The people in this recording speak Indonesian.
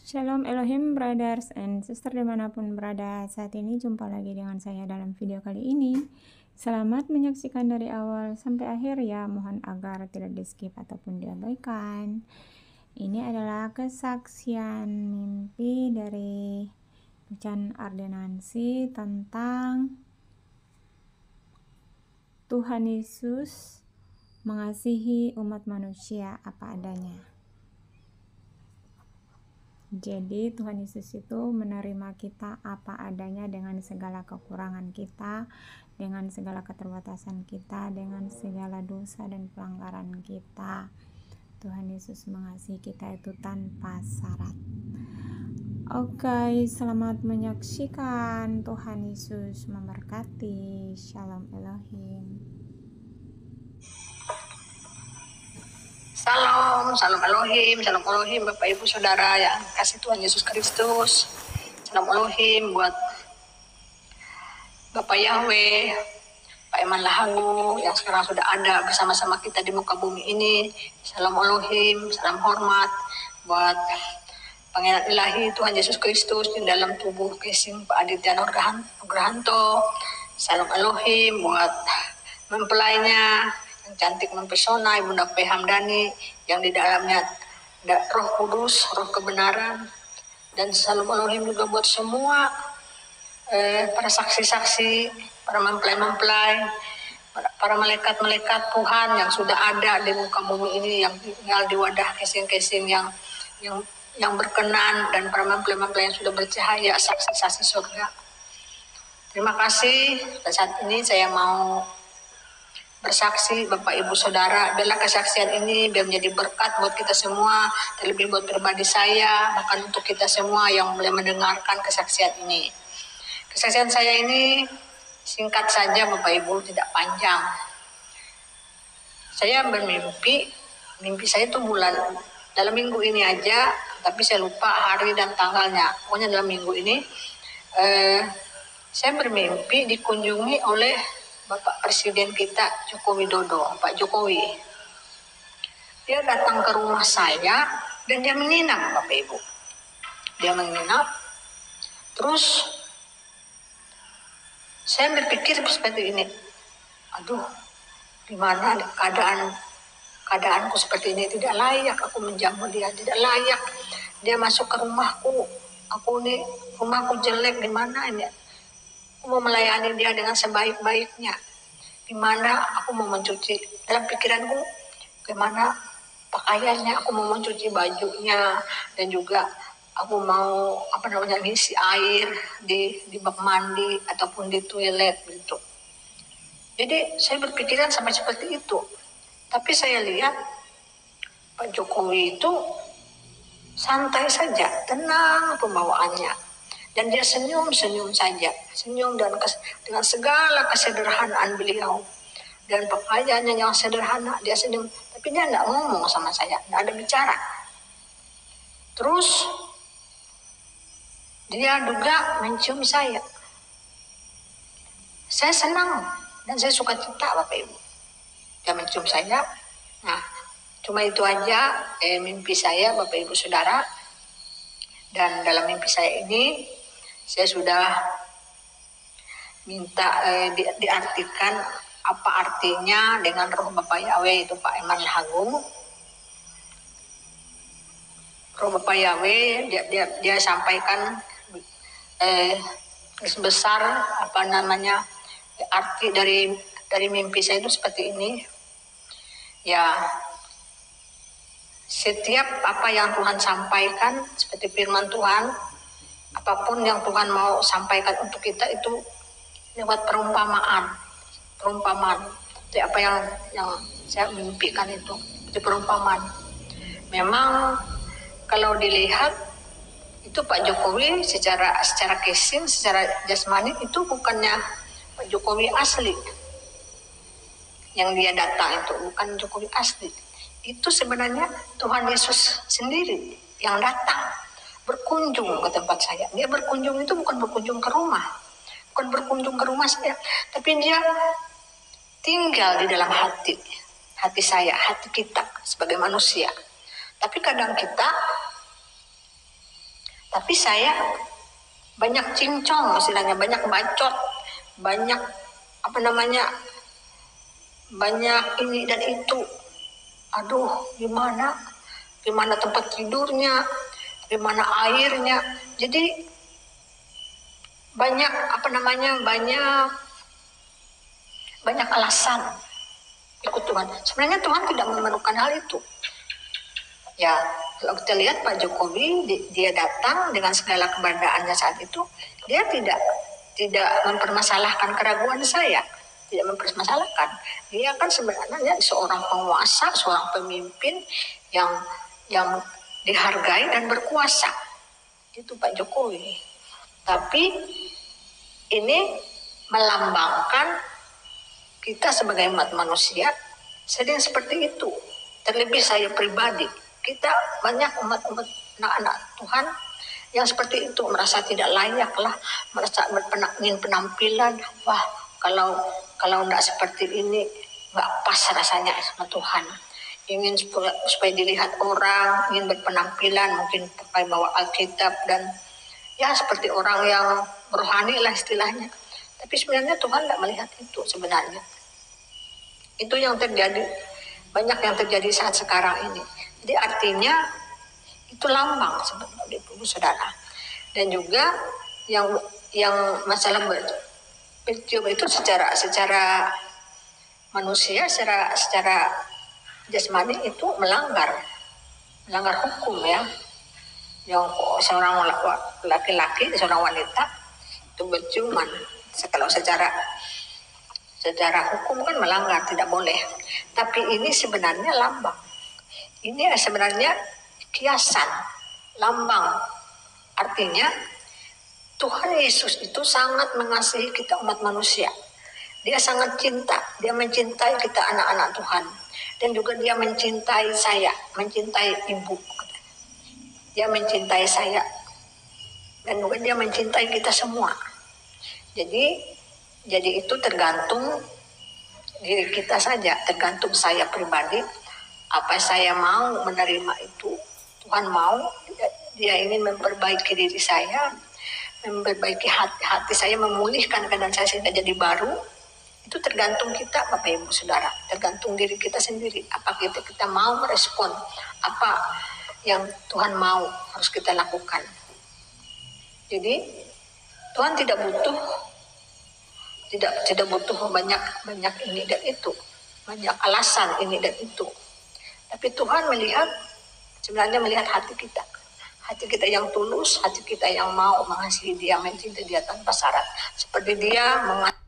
Shalom Elohim brothers and sister dimanapun berada. Saat ini jumpa lagi dengan saya dalam video kali ini. Selamat menyaksikan dari awal sampai akhir ya. Mohon agar tidak di skip ataupun diabaikan. Ini adalah kesaksian mimpi dari Chan Ardenansi tentang Tuhan Yesus mengasihi umat manusia apa adanya. Jadi Tuhan Yesus itu menerima kita apa adanya dengan segala kekurangan kita, dengan segala keterbatasan kita, dengan segala dosa dan pelanggaran kita. Tuhan Yesus mengasihi kita itu tanpa syarat. Oke, selamat menyaksikan. Tuhan Yesus memberkati. Shalom Elohim. Salam Elohim, Bapak Ibu Saudara yang kasih Tuhan Yesus Kristus. Salam Elohim buat Bapak Yahweh, Pak Eman Lahagu yang sekarang sudah ada bersama-sama kita di muka bumi ini. Salam Elohim, salam hormat buat Pangeran Ilahi Tuhan Yesus Kristus di dalam tubuh Kesing Pak Aditya Nugrahanto. Salam Elohim buat mempelainya yang cantik mempesona Ibunda P. Hamdani yang di dalamnya ada Roh Kudus, Roh kebenaran. Dan salam Elohim juga buat semua para saksi-saksi, para mempelai-mempelai, para malaikat-malaikat Tuhan yang sudah ada di muka bumi ini, yang tinggal di wadah Kesing-Kesing yang berkenan, dan para mempelai-mempelai yang sudah bercahaya, saksi-saksi surga. Terima kasih. Dan saat ini saya mau bersaksi Bapak Ibu Saudara, biarlah kesaksian ini biar menjadi berkat buat kita semua, terlebih buat pribadi saya, bahkan untuk kita semua yang boleh mendengarkan kesaksian ini. Kesaksian saya ini singkat saja Bapak Ibu, tidak panjang. Saya bermimpi, mimpi saya itu dalam minggu ini aja, tapi saya lupa hari dan tanggalnya. Pokoknya dalam minggu ini saya bermimpi dikunjungi oleh Bapak Presiden kita Joko Widodo, Pak Jokowi. Dia datang ke rumah saya dan dia menginap, Bapak Ibu. Dia menginap. Terus saya berpikir seperti ini. Aduh, gimana keadaanku seperti ini, tidak layak aku menjamu dia, tidak layak dia masuk ke rumahku. Rumahku jelek, di mana ini? Aku mau melayani dia dengan sebaik-baiknya. Di mana aku mau mencuci, dalam pikiranku bagaimana pakaiannya, aku mau mencuci bajunya, dan juga aku mau ngisi air di bak mandi ataupun di toilet gitu. Jadi saya berpikiran sampai seperti itu. Tapi saya lihat Pak Jokowi itu santai saja, tenang pembawaannya. Dan dia senyum-senyum saja. Senyum dengan segala kesederhanaan beliau. Dan pakaiannya yang sederhana, dia senyum. Tapi dia tidak ngomong sama saya, tidak ada bicara. Terus dia juga mencium saya. Saya senang dan saya suka cita Bapak Ibu. Dia mencium saya. Nah, cuma itu aja mimpi saya Bapak Ibu Saudara. Dan dalam mimpi saya ini, saya sudah minta diartikan apa artinya dengan roh Bapak Yahweh, itu Pak Eman Lahagung. Roh Bapak Yahweh dia sampaikan sebesar arti dari mimpi saya itu seperti ini. Ya, setiap apa yang Tuhan sampaikan seperti firman Tuhan, apapun yang Tuhan mau sampaikan untuk kita itu lewat perumpamaan. Itu apa yang saya mimpikan itu di perumpamaan. Memang kalau dilihat itu Pak Jokowi secara casing, secara jasmani itu bukannya Pak Jokowi asli. Yang dia datang itu bukan Jokowi asli. Itu sebenarnya Tuhan Yesus sendiri yang datang berkunjung ke tempat saya. Dia berkunjung itu bukan berkunjung ke rumah. Bukan berkunjung ke rumah saya. Tapi dia tinggal di dalam hati saya, hati kita sebagai manusia. Tapi kadang kita Tapi saya banyak cincong istilahnya, banyak bacot, banyak banyak ini dan itu. Aduh, gimana tempat tidurnya, gimana airnya. Jadi banyak banyak alasan ikut Tuhan. Sebenarnya Tuhan tidak memerlukan hal itu. Ya, kalau kita lihat Pak Jokowi, dia datang dengan segala keberadaannya saat itu, dia tidak mempermasalahkan keraguan saya, tidak mempermasalahkan. Dia kan sebenarnya seorang penguasa, seorang pemimpin yang dihargai dan berkuasa. Itu Pak Jokowi. Tapi ini melambangkan kita sebagai umat manusia sering seperti itu. Terlebih saya pribadi, kita banyak umat-umat anak-anak Tuhan yang seperti itu, merasa tidak layak lah, merasa ingin penampilan, wah kalau enggak seperti ini enggak pas rasanya sama Tuhan. Ingin supaya dilihat orang, ingin berpenampilan, mungkin pakai bawa Alkitab dan ya seperti orang yang rohani lah istilahnya. Tapi sebenarnya Tuhan tidak melihat itu sebenarnya. Itu yang terjadi, banyak yang terjadi saat sekarang ini. Jadi artinya itu lambang sebenarnya, Ibu Saudara. Dan juga yang masalah bercium itu secara manusia, secara jasmani itu melanggar hukum ya. Yang seorang laki-laki, seorang wanita itu berciuman, kalau secara hukum kan melanggar, tidak boleh. Tapi ini sebenarnya lambang. Ini sebenarnya kiasan, lambang. Artinya Tuhan Yesus itu sangat mengasihi kita umat manusia. Dia sangat cinta, dia mencintai kita anak-anak Tuhan. Dan juga dia mencintai saya, mencintai ibu. Dia mencintai saya. Dan juga dia mencintai kita semua. Jadi itu tergantung diri kita saja, tergantung saya pribadi, apa saya mau menerima itu. Tuhan mau, dia ingin memperbaiki diri saya, memperbaiki hati saya, memulihkan keadaan saya sehingga jadi baru. Itu tergantung kita, Bapak Ibu Saudara, tergantung diri kita sendiri. Apa kita mau merespon, apa yang Tuhan mau harus kita lakukan. Jadi Tuhan tidak butuh banyak ini dan itu, banyak alasan ini dan itu. Tapi Tuhan sebenarnya melihat hati kita yang tulus, hati kita yang mau mengasihi Dia, mencintai Dia tanpa syarat. Seperti Dia mengasihi